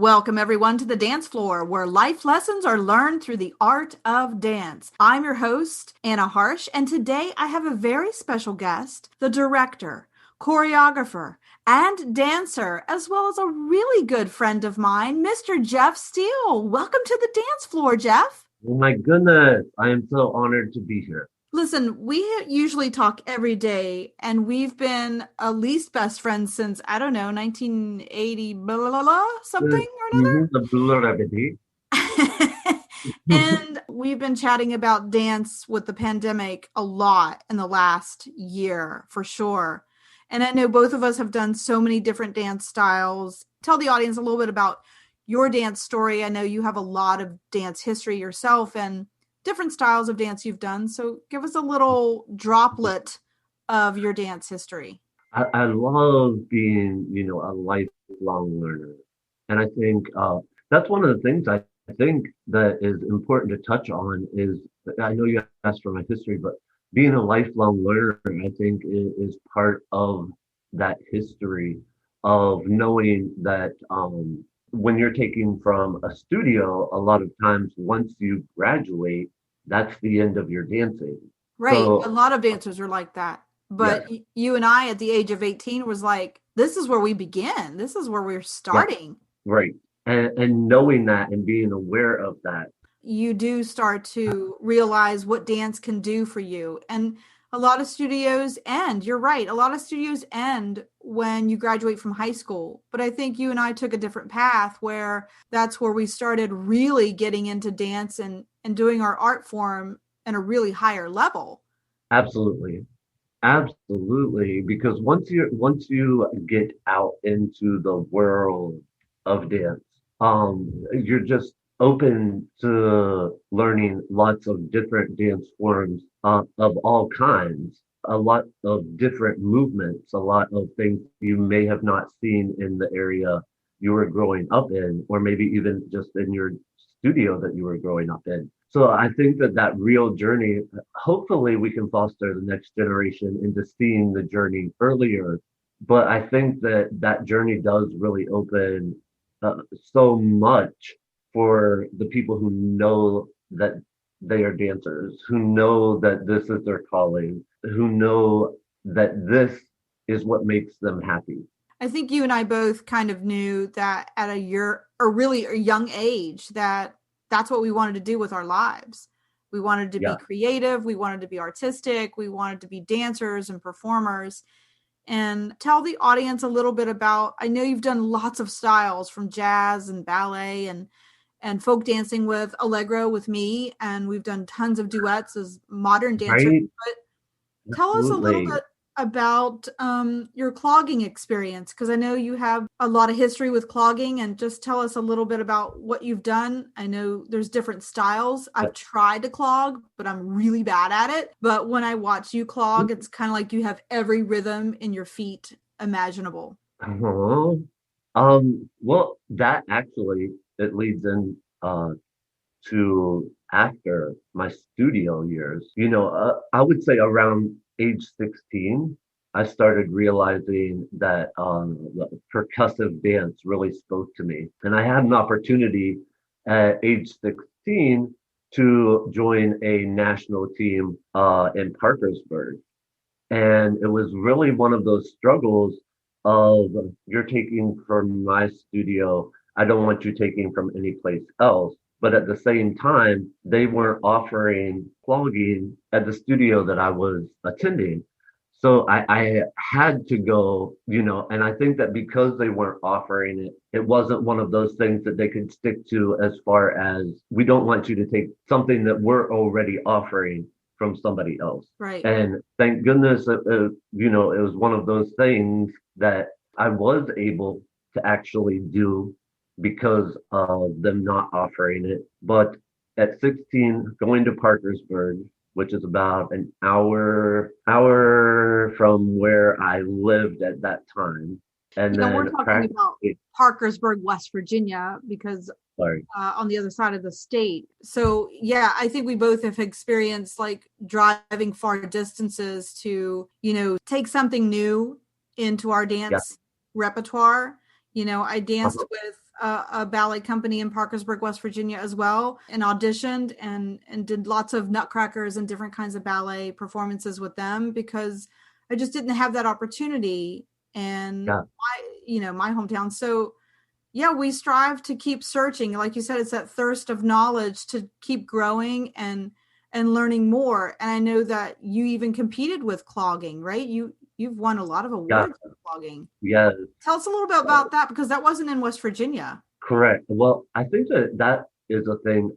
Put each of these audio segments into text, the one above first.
Welcome, everyone, to the dance floor, where life lessons are learned through the art of dance. I'm your host, Anna Harsh, and today I have a very special guest, the director, choreographer, and dancer, as well as a really good friend of mine, Mr. Geoff Steele. Welcome to the dance floor, Geoff. Oh my goodness, I am so honored to be here. Listen, we usually talk every day, and we've been at least best friends since, I don't know, 1980, blah, blah, blah, blah, something or another. The blur remedy. And we've been chatting about dance with the pandemic a lot in the last year, for sure. And I know both of us have done so many different dance styles. Tell the audience a little bit about your dance story. I know you have a lot of dance history yourself and different styles of dance you've done. So give us a little droplet of your dance history. I love being, a lifelong learner. And I think that's one of the things I think that is important to touch on is, I know you asked for my history, but being a lifelong learner, I think is part of that history of knowing that when you're taking from a studio, a lot of times once you graduate, that's the end of your dancing. Right. A So, lot of dancers are like that. yes, But you and I at the age of 18 was like, this is where we begin. This is where we're yes, starting. right. And knowing that and being aware of that. You do start to realize what dance can do for you. And a lot of studios end, you're right, a lot of studios end when you graduate from high school. But I think you and I took a different path where that's where we started really getting into dance and doing our art form in a really higher level. Absolutely. Absolutely. Because once you get out into the world of dance, you're just open to learning lots of different dance forms of all kinds, a lot of different movements, a lot of things you may have not seen in the area you were growing up in, or maybe even just in your studio that you were growing up in. So I think that that real journey, hopefully we can foster the next generation into seeing the journey earlier. But I think that that journey does really open so much for the people who know that they are dancers, who know that this is their calling, who know that this is what makes them happy. I think you and I both kind of knew that at a year or really a young age that that's what we wanted to do with our lives. We wanted to be Yeah, creative, we wanted to be artistic, we wanted to be dancers and performers. And tell the audience a little bit about, I know you've done lots of styles from jazz and ballet and folk dancing with Allegro with me, and we've done tons of duets as modern dancers. right? But tell us a little Absolutely. bit about your clogging experience, because I know you have a lot of history with clogging, and just tell us a little bit about what you've done. I know there's different styles. I've tried to clog, but I'm really bad at it. But when I watch you clog, it's kind of like you have every rhythm in your feet imaginable. Uh-huh. Well, that actually it leads in to after my studio years. I would say around age 16, I started realizing that the percussive dance really spoke to me. And I had an opportunity at age 16 to join a national team in Parkersburg. And it was really one of those struggles of you're taking from my studio. I don't want you taking from any place else. But at the same time, they weren't offering clogging at the studio that I was attending. So I had to go, and I think that because they weren't offering it, it wasn't one of those things that they could stick to as far as we don't want you to take something that we're already offering from somebody else. Right. And thank goodness, it was one of those things that I was able to actually do because of them not offering it. But at 16, going to Parkersburg, which is about an hour from where I lived at that time, and Yeah, we're then talking practice. about Parkersburg, West Virginia, because Sorry, on the other side of the state. So yeah, I think we both have experienced like driving far distances to, take something new into our yeah, dance repertoire. I danced with a ballet company in Parkersburg, West Virginia as well, and auditioned and did lots of nutcrackers and different kinds of ballet performances with them because I just didn't have that opportunity in Yeah. my hometown. So yeah, we strive to keep searching. Like you said, it's that thirst of knowledge to keep growing and learning more. And I know that you even competed with clogging, right? You've won a lot of Yeah. awards with clogging. Yeah. Tell us a little bit about that because that wasn't in West Virginia. Correct. Well, I think that is a thing,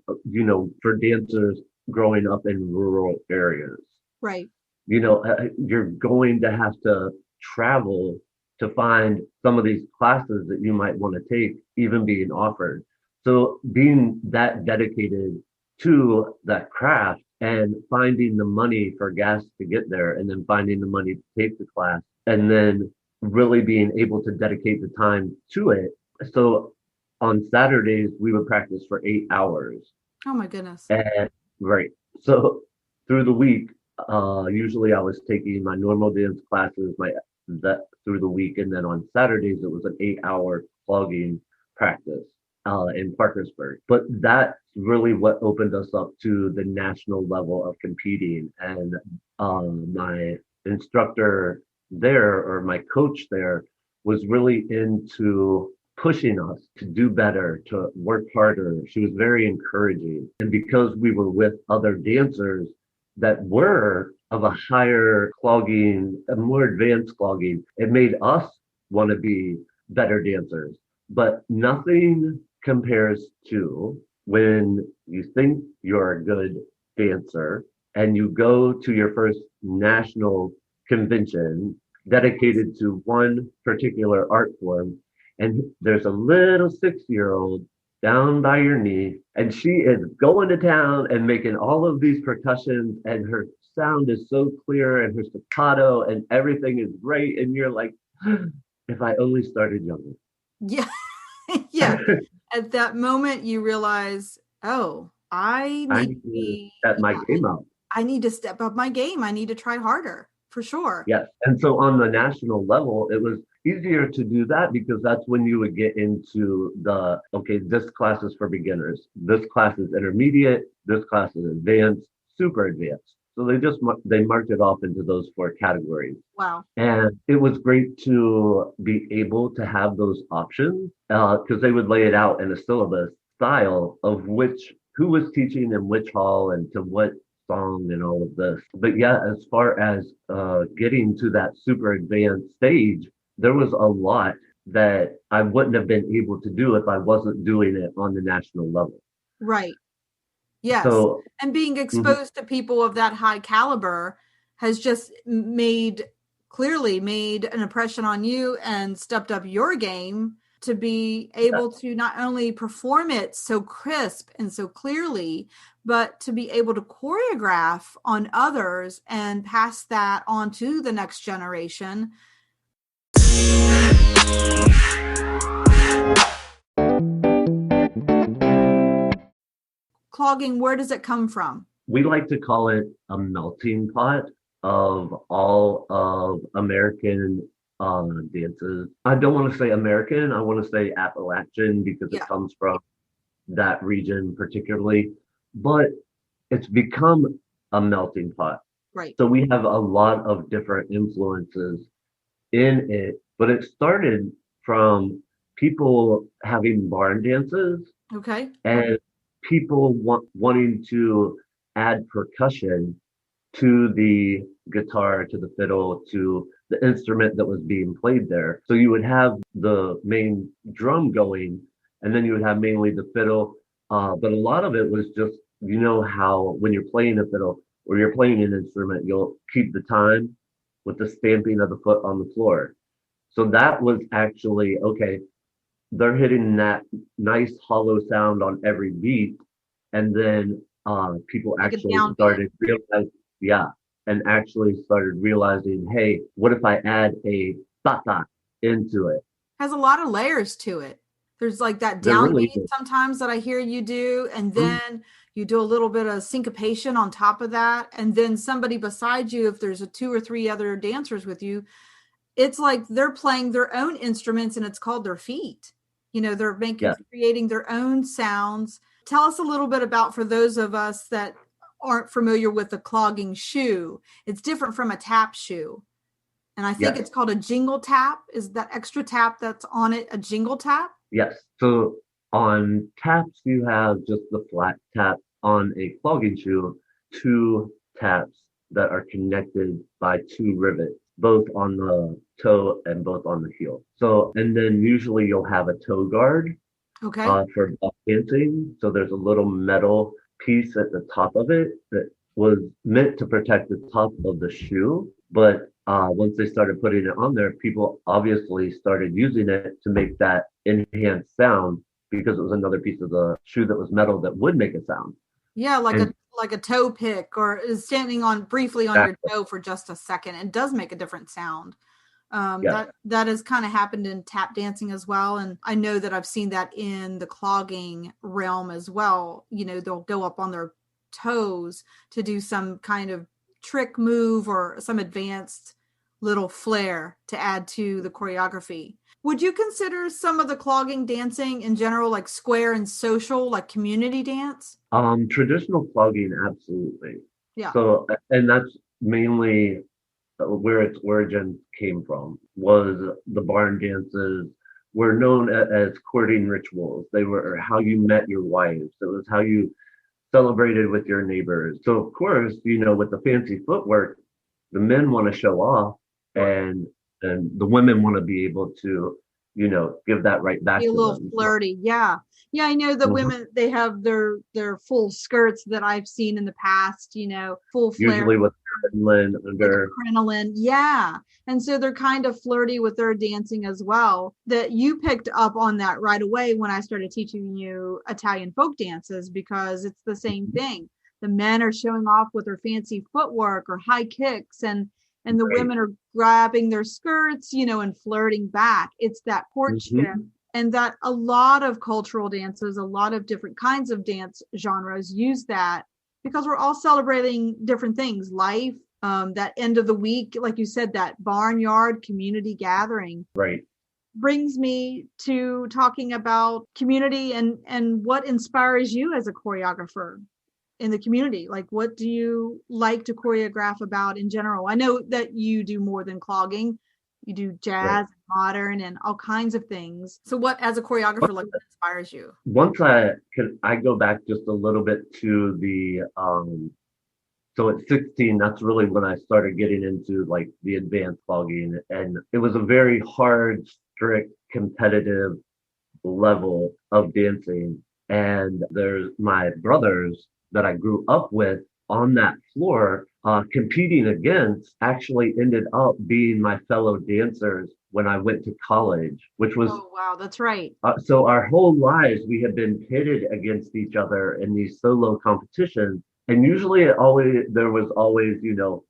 for dancers growing up in rural areas. Right. You're going to have to travel to find some of these classes that you might want to take, even being offered. So being that dedicated to that craft and finding the money for gas to get there and then finding the money to take the class and then really being able to dedicate the time to it. So on Saturdays, we would practice for 8 hours. Oh my goodness. And right. So through the week, usually I was taking my normal dance classes, my that through the week, and then on Saturdays it was an 8-hour clogging practice in Parkersburg. But that's really what opened us up to the national level of competing. And my instructor there, or my coach there, was really into pushing us to do better, to work harder. She was very encouraging. And because we were with other dancers that were of a higher clogging, a more advanced clogging, it made us want to be better dancers. But nothing compares to when you think you're a good dancer and you go to your first national convention dedicated to one particular art form, and there's a little 6-year-old down by your knee, and she is going to town and making all of these percussions, and her sound is so clear, and her staccato, and everything is great, and you're like, if I only started younger. Yeah. Yeah. At that moment, you realize, oh, I I need need to to be, step my game up. I need to step up my game. I need to try harder for sure. Yes. And so on the national level, it was easier to do that because that's when you would get into okay, this class is for beginners. This class is intermediate. This class is advanced, super advanced. So they marked it off into those 4 categories. Wow. And it was great to be able to have those options because they would lay it out in a syllabus style of who was teaching in which hall and to what song and all of this. But yeah, as far as getting to that super advanced stage, there was a lot that I wouldn't have been able to do if I wasn't doing it on the national level. Right. Yes. So, And being mhm, exposed to people of that high caliber has just clearly made an impression on you and stepped up your game to be yeah, able to not only perform it so crisp and so clearly, but to be able to choreograph on others and pass that on to the next generation. Clogging, where does it come from? we like to call it a melting pot of all of American dances. I don't want to say American, I want to say Appalachian because it Yeah, comes from that region particularly, but it's become a melting pot. right. So we have a lot of different influences in it, but it started from people having barn dances Okay. and people wanting to add percussion to the guitar, to the fiddle, to the instrument that was being played there. So you would have the main drum going, and then you would have mainly the fiddle. But a lot of it was just, how when you're playing a fiddle or you're playing an instrument, you'll keep the time with the stamping of the foot on the floor. So that was actually okay. They're hitting that nice hollow sound on every beat, and then people Like a actually downbeat. started realizing, yeah, and actually started realizing, hey, what if I add a ta into it? Has a lot of layers to it. There's like that There really downbeat is. sometimes that I hear you do, and Mm, then you do a little bit of syncopation on top of that, and then somebody beside you, if there's a two or three other dancers with you, it's like they're playing their own instruments and it's called their feet. They're Yes. creating their own sounds. Tell us a little bit about, for those of us that aren't familiar with the clogging shoe, it's different from a tap shoe. And I think Yes. it's called a jingle tap. Is that extra tap that's on it a jingle tap? Yes. So on taps, you have just the flat tap. On a clogging shoe, two taps that are connected by two rivets, both on the toe and both on the heel. So, and then usually you'll have a toe guard Okay. for ball dancing. So there's a little metal piece at the top of it that was meant to protect the top of the shoe. But once they started putting it on there, people obviously started using it to make that enhanced sound because it was another piece of the shoe that was metal that would make a sound. Yeah, And like a toe pick, or is standing on briefly on that, your toe for just a second. It does make a different sound. yes, That has kind of happened in tap dancing as well, and I know that I've seen that in the clogging realm as well. They'll go up on their toes to do some kind of trick move or some advanced little flair to add to the choreography. Would you consider some of the clogging dancing in general like square and social, like community dance? traditional clogging, absolutely. Yeah. So, and that's mainly where its origin came from, was the barn dances were known as courting rituals. They were how you met your wives. It was how you celebrated with your neighbors. So of course, with the fancy footwork, the men want to show off, Sure. and the women want to be able to, give that right Be back a to little them. flirty. Yeah. Yeah, I know the Mhm. women, they have their full skirts that I've seen in the past, full flare, Usually with Finland like a under, crinoline. Yeah. And so they're kind of flirty with their dancing as well. That you picked up on that right away when I started teaching you Italian folk dances, because it's the same thing. The men are showing off with their fancy footwork or high kicks, and the right. women are grabbing their skirts, and flirting back. It's that courtship. Hmm. And that a lot of cultural dances, a lot of different kinds of dance genres use that, because we're all celebrating different things, life, that end of the week, like you said, that barnyard community gathering. Right. Brings me to talking about community and what inspires you as a choreographer in the community. Like, what do you like to choreograph about in general? I know that you do more than clogging. You do Right. jazz, modern, and all kinds of things. So what, as a choreographer, like, what inspires you? Once I go back just a little bit to the so at 16, that's really when I started getting into like the advanced clogging, and it was a very hard, strict, competitive level of dancing. And there's my brothers that I grew up with on that floor, competing against, actually ended up being my fellow dancers when I went to college, which was Oh, wow, that's right. so our whole lives we have been pitted against each other in these solo competitions. And usually there was always,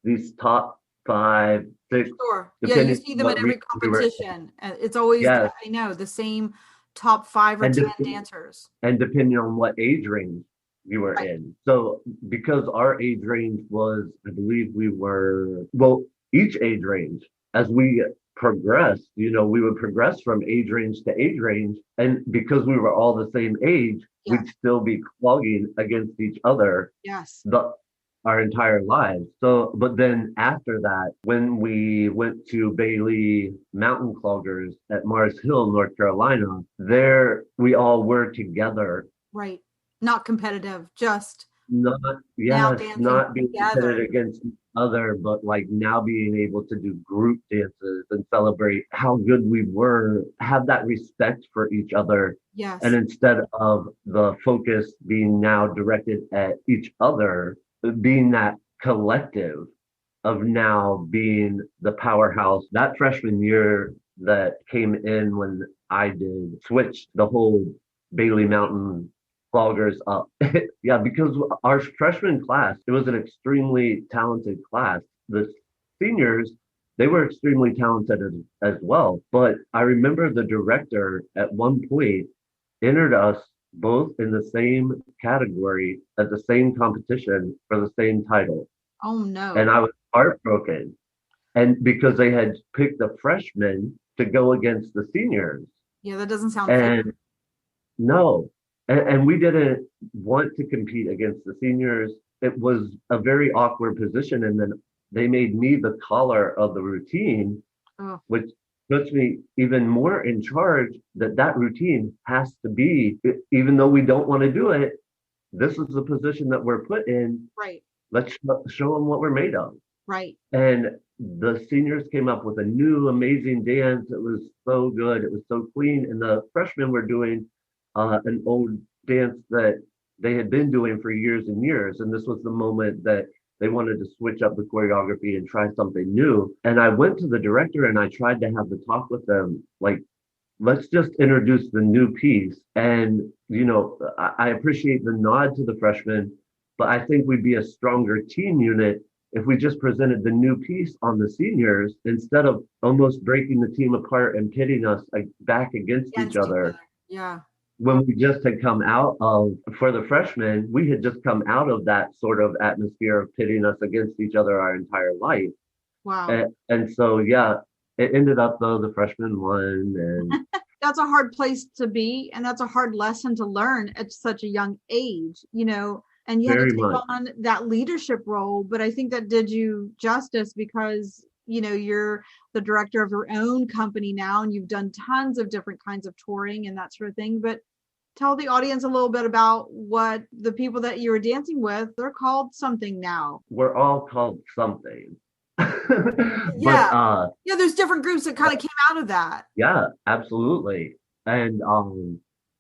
these top five, six, Sure. Yeah, you depending see on them at what every region we were. competition. It's always, Yes. I know, the same top 5 or 10 And dancers. and depending on what age range you were Right. in. So because our age range was, I believe we were, well, each age range, as we progressed, we would progress from age range to age range. And because we were all the same age, Yes. we'd still be clogging against each other Yes. the our entire lives. So, but then after that, when we went to Bailey Mountain Cloggers at Mars Hill, North Carolina, there we all were together. Right. Not competitive, just Not, now yes, dancing not being together. pitted against each other, but like now being able to do group dances and celebrate how good we were, have that respect for each other. And Yes. instead of the focus being now directed at each other, being that collective of now being the powerhouse. That freshman year that came in when I did switched the whole Bailey Mountain cloggers up. Yeah, because our freshman class, it was an extremely talented class. The seniors, they were extremely talented as well. But I remember the director at one point entered us both in the same category at the same competition for the same title. Oh And no. I was heartbroken. And because they had picked the freshmen to go against the seniors. Yeah, that doesn't sound fair. And no, and we didn't want to compete against the seniors. It was a very awkward position. And then they made me the caller of the routine, Oh, which puts me even more in charge that that routine has to be, even though we don't want to do it, this is the position that we're put in. right, Let's show them what we're made of. right. And the seniors came up with a new amazing dance. It was so good. It was so clean. And the freshmen were doing an old dance that they had been doing for years and years. And this was the moment that they wanted to switch up the choreography and try something new. And I went to the director and I tried to have the talk with them, like, let's just introduce the new piece. And, I appreciate the nod to the freshmen, but I think we'd be a stronger team unit if we just presented the new piece on the seniors instead of almost breaking the team apart and pitting us like back against each Against each other. other. Yeah. When we just had come out of, for the freshmen, we had just come out of that sort of atmosphere of pitting us against each other our entire life. Wow. And so, yeah, it ended up though the freshmen won, and That's a hard place to be, and that's a hard lesson to learn at such a young age, and you had to very take much. on that leadership role. But I think that did you justice because, you're the director of your own company now, and you've done tons of different kinds of touring and that sort of thing. But tell the audience a little bit about what the people that you were dancing with, they're called something now. We're all called something. But Yeah. Yeah, there's different groups that kind of came out of that. yeah, absolutely. And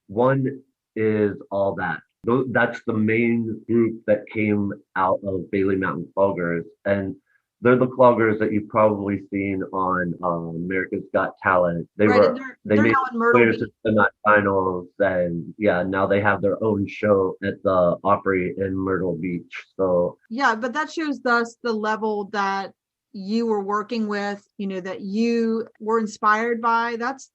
one is All That. That's the main group that came out of Bailey Mountain Cloggers. And they're the cloggers that you've probably seen on America's Got Talent. Right. And They they're made now in Myrtle players Beach. to the finals, and yeah, now they have their own show at the Opry in Myrtle Beach. So Yeah, but that shows thus the level that you were working with, that you were inspired by. That's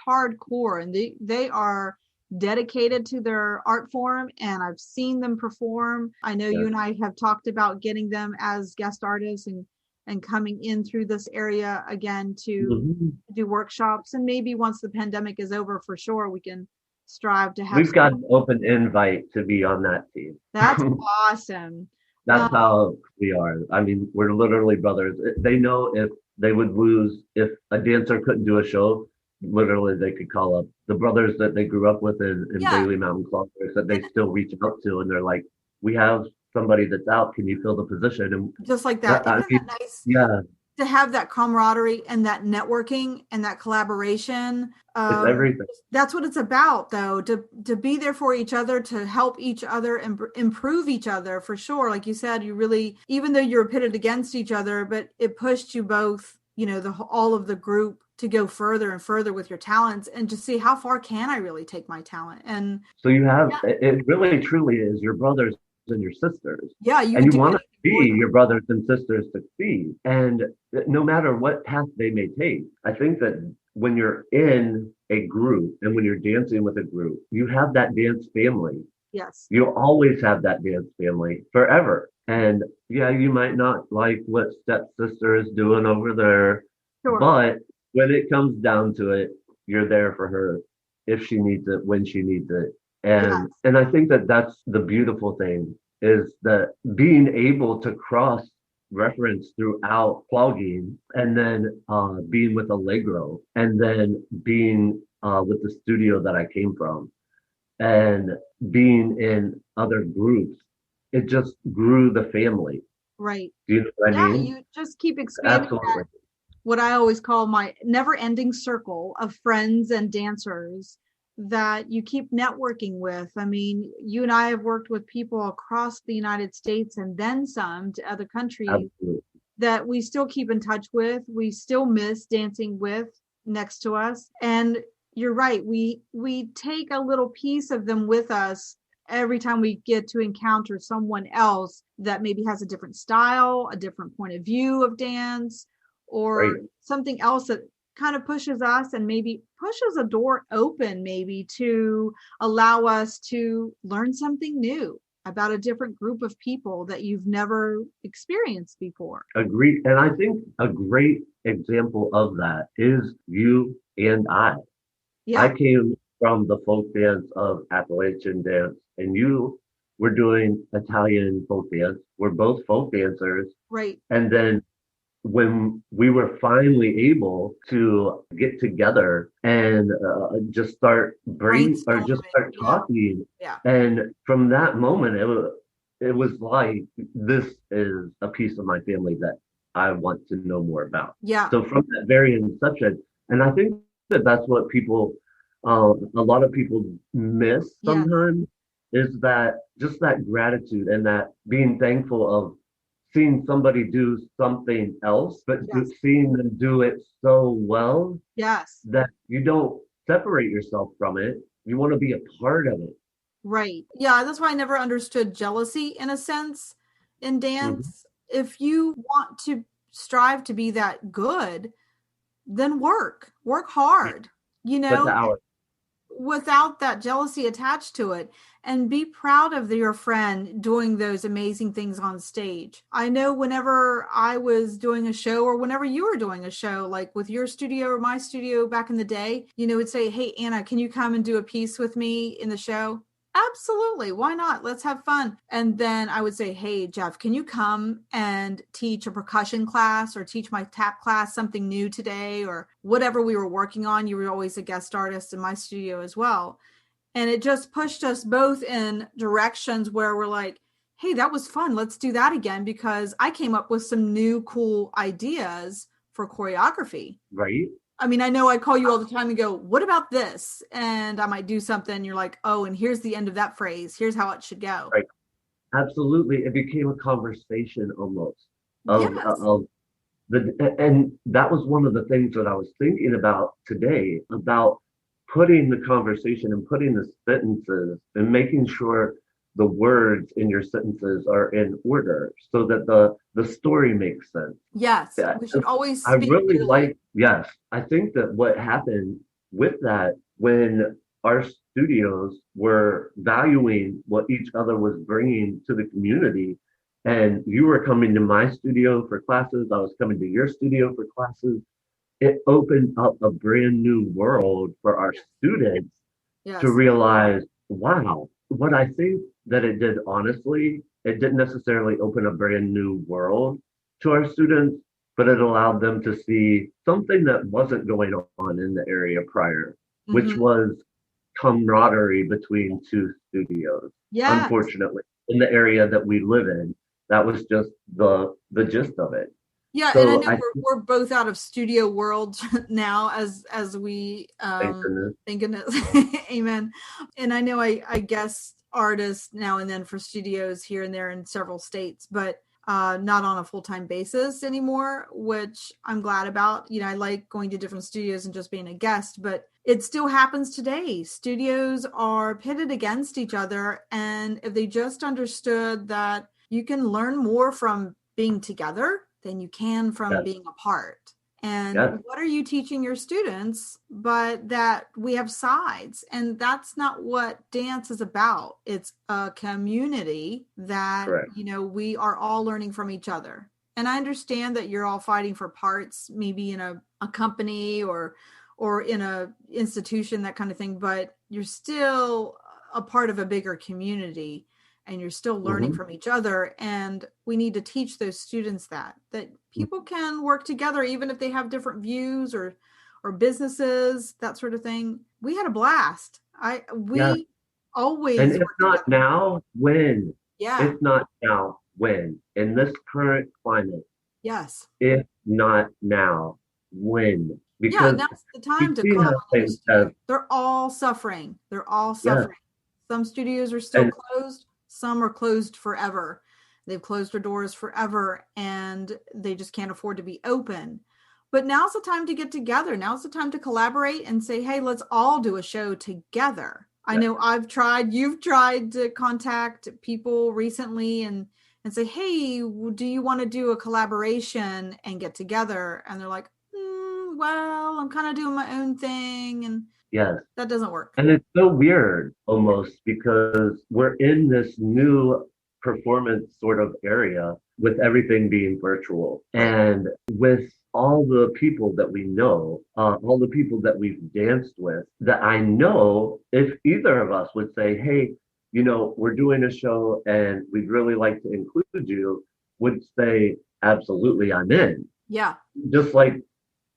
hardcore, and they are dedicated to their art form, and I've seen them perform. I know yeah. you and I have talked about getting them as guest artists and coming in through this area again to Mhm. do workshops, and maybe once the pandemic is over, for sure we can strive to have We've some. got an open invite to be on that team. That's awesome. That's how we are. I mean, we're literally brothers. They know if they would lose, if a dancer couldn't do a show, literally they could call up the brothers that they grew up with in Yeah. Bailey Mountain Cloggers that they And still reach out to, and they're like, "We have somebody that's out. Can you fill the position?" And just like that. I Isn't mean, that nice yeah, to have that camaraderie and that networking and that collaboration? it's everything. That's what it's about, though, to be there for each other, to help each other and improve each other, for sure. Like you said, you really, even though you were pitted against each other, but it pushed you both, all of the group to go further and further with your talents and to see how far can I really take my talent. And So you have yeah, it really truly is your brothers and your sisters. yeah, you And would you do want to anything for see them. your brothers and sisters succeed. And no matter what path they may take, I think that when you're in a group and when you're dancing with a group, you have that dance family. Yes, You'll always have that dance family forever. And yeah, you might not like what stepsister is doing over there, sure. but when it comes down to it, you're there for her if she needs it, when she needs it. Yes, And I think that that's the beautiful thing is that being able to cross reference throughout clogging and then being with Allegro and then being with the studio that I came from and being in other groups, it just grew the family. right. Do you know what I Yeah, mean? you just keep expanding Absolutely. what I always call my never ending circle of friends and dancers that you keep networking with. I mean, you and I have worked with people across the United States and then some to other countries Absolutely. that we still keep in touch with. We still miss dancing with next to us. And you're right. We take a little piece of them with us every time we get to encounter someone else that maybe has a different style, a different point of view of dance, or Right. something else that kind of pushes us and maybe pushes a door open, maybe to allow us to learn something new about a different group of people that you've never experienced before. Agree. And I think a great example of that is you and I. I Yeah, came from the folk dance of Appalachian dance, and you were doing Italian folk dance. We're both folk dancers. right. And then when we were finally able to get together and just just Brainstorming. start Yeah, talking, yeah, and from that moment, it was like this is a piece of my family that I want to know more about. yeah, So from that very inception, and I think that that's what a lot of people miss yeah, sometimes, is that just that gratitude and that being thankful of seeing somebody do something else, but yes, seeing them do it so well yes. that you don't separate yourself from it. You want to be a part of it. Right. Yeah, that's why I never understood jealousy in a sense in Mhm. dance. If you want to strive to be that good, then work Yeah. hard, you But the know, hour, without that jealousy attached to it, and be proud of your friend doing those amazing things on stage. I know whenever I was doing a show or whenever you were doing a show, like with your studio or my studio back in the day, would say, "Hey, Anna, can you come and do a piece with me in the show?" Absolutely. Why not? Let's have fun. And then I would say, "Hey, Geoff, can you come and teach a percussion class or teach my tap class something new today?" Or whatever we were working on. You were always a guest artist in my studio as well. And it just pushed us both in directions where we're like, "Hey, that was fun. Let's do that again." Because I came up with some new cool ideas for choreography. right? I mean, I know I call you all the time and go, "What about this?" And I might do something. You're like, "Oh, and here's the end of that phrase. Here's how it should go." Right. Absolutely. It became a conversation almost Yes. of and that was one of the things that I was thinking about today, about putting the conversation and putting the sentences and making sure the words in your sentences are in order so that the story makes sense. Yes. Yeah, We should always I speak really clearly. like, yes, I think that what happened with that, when our studios were valuing what each other was bringing to the community, and you were coming to my studio for classes, I was coming to your studio for classes, it opened up a brand new world for our students to Yes. realize, wow, what I think that it did, honestly, it didn't necessarily open a brand new world to our students, but it allowed them to see something that wasn't going on in the area prior, which Hmm. was camaraderie between two studios. Yes. Unfortunately, in the area that we live in, that was just the gist of it. Yeah, and I So know I we're both out of studio world now as we think thank goodness. Amen. And I know I guest artist now and then for studios here and there in several states, but not on a full-time basis anymore, which I'm glad about. I like going to different studios and just being a guest, but it still happens today. Studios are pitted against each other, and if they just understood that you can learn more from being together than you can from yes, being apart. And yes, what are you teaching your students? But that we have sides. And that's not what dance is about. It's a community that, correct. we are all learning from each other. And I understand that you're all fighting for parts, maybe in a company or in a institution, that kind of thing, but you're still a part of a bigger community and you're still learning Hmm. from each other, and we need to teach those students that people can work together even if they have different views or businesses, that sort of thing. We had a blast. I Yeah. We And always if work not together. now, when? Yeah. If not now, when? In this current climate, Yes. if not now, when? Yeah, Because now's the we time to see call how another things have, studio. They're all suffering. They're all yeah, suffering. Some studios are still and closed, some are closed forever. They've closed their doors forever and they just can't afford to be open. But now's the time to get together. Now's the time to collaborate and say, "Hey, let's all do a show together." I yeah, know I've tried, you've tried to contact people recently and say, "Hey, do you want to do a collaboration and get together?" And they're like, "Well, I'm kind of doing my own thing," and yes. that doesn't work. And it's so weird almost because we're in this new performance sort of area with everything being virtual. Right. And with all the people that we know, all the people that we've danced with, that I know if either of us would say, hey, we're doing a show and we'd really like to include you, would say, absolutely, I'm in. Yeah. Just like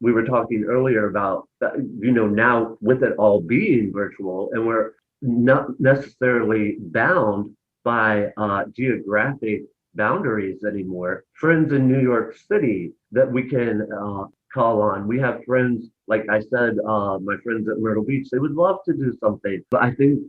we were talking earlier about, now with it all being virtual and we're not necessarily bound by geographic boundaries anymore. Friends in New York City that we can call on. We have friends, like I said, my friends at Myrtle Beach, they would love to do something. But I think,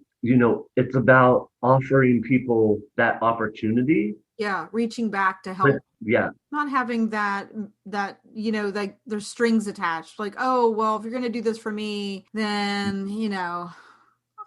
it's about offering people that opportunity. Yeah. Reaching back to But help. yeah, Not having that, like there's strings attached. Like, oh, well, if you're going to do this for me, then,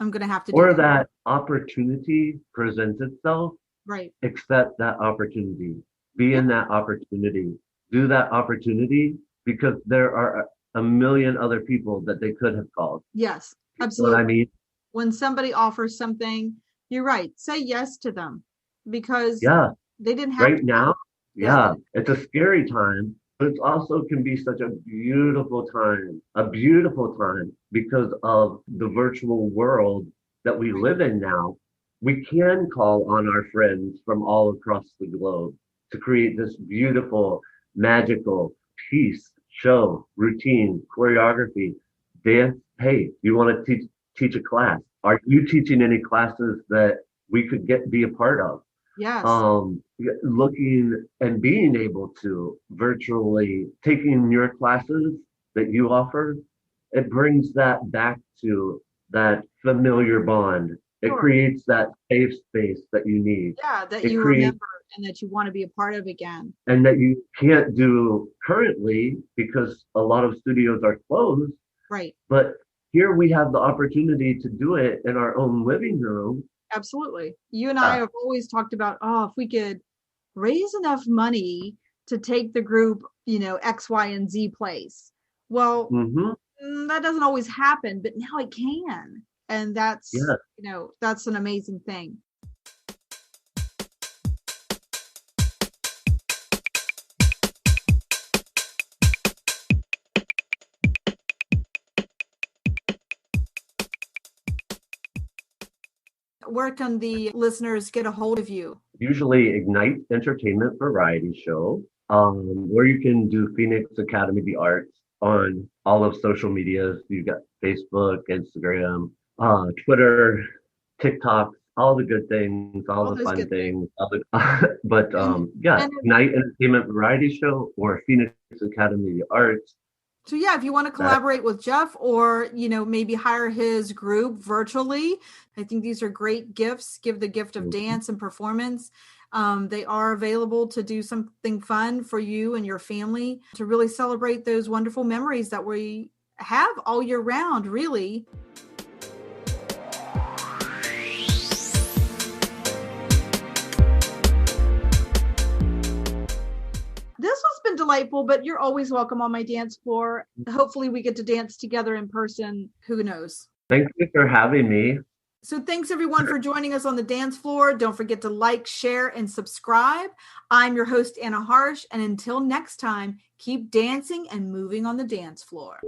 I'm going to have to do or that. that opportunity presents itself, Right. accept that opportunity, be Yeah. in that opportunity, do that opportunity because there are a million other people that they could have called. Yes, You know what I absolutely. mean? When somebody offers something, you're right. Say yes to them because Yeah, they didn't have right to. now, Yeah. yeah, it's a scary time, but it also can be such a beautiful time because of the virtual world that we Right. live in now. We can call on our friends from all across the globe to create this beautiful, magical piece, show, routine, choreography, dance. Hey, you want to teach a class? Are you teaching any classes that we could be a part of? Yes. Looking and being able to virtually taking your classes that you offer, it brings that back to that familiar bond. It Sure. creates that safe space that you need. Yeah, that It you creates remember and that you want to be a part of again. and that you can't do currently because a lot of studios are closed. Right. But here we have the opportunity to do it in our own living room. Absolutely. You and I Yeah. have always talked about, oh, if we could raise enough money to take the group, X, Y, and Z place. Well, Hmm. that doesn't always happen, but now it can. And Yeah. that's an amazing thing. Where can the listeners get a hold of you? Usually Ignite Entertainment Variety Show, where you can do Phoenix Academy of the Arts on all of social medias. You've got Facebook, Instagram, Twitter, TikTok, all the good things, all All the those fun good things. things. But And yeah, and Ignite Entertainment Variety Show or Phoenix Academy of the Arts. so yeah, if you want to That collaborate with Geoff or, maybe hire his group virtually, I think these are great gifts. Give the gift of dance and performance. They are available to do something fun for you and your family to really celebrate those wonderful memories that we have all year round, really. This has been delightful, but you're always welcome on my dance floor. Hopefully we get to dance together in person. Who knows? Thank you for having me. So thanks everyone for joining us on the dance floor. Don't forget to like, share, and subscribe. I'm your host, Anna Harsh. And until next time, keep dancing and moving on the dance floor.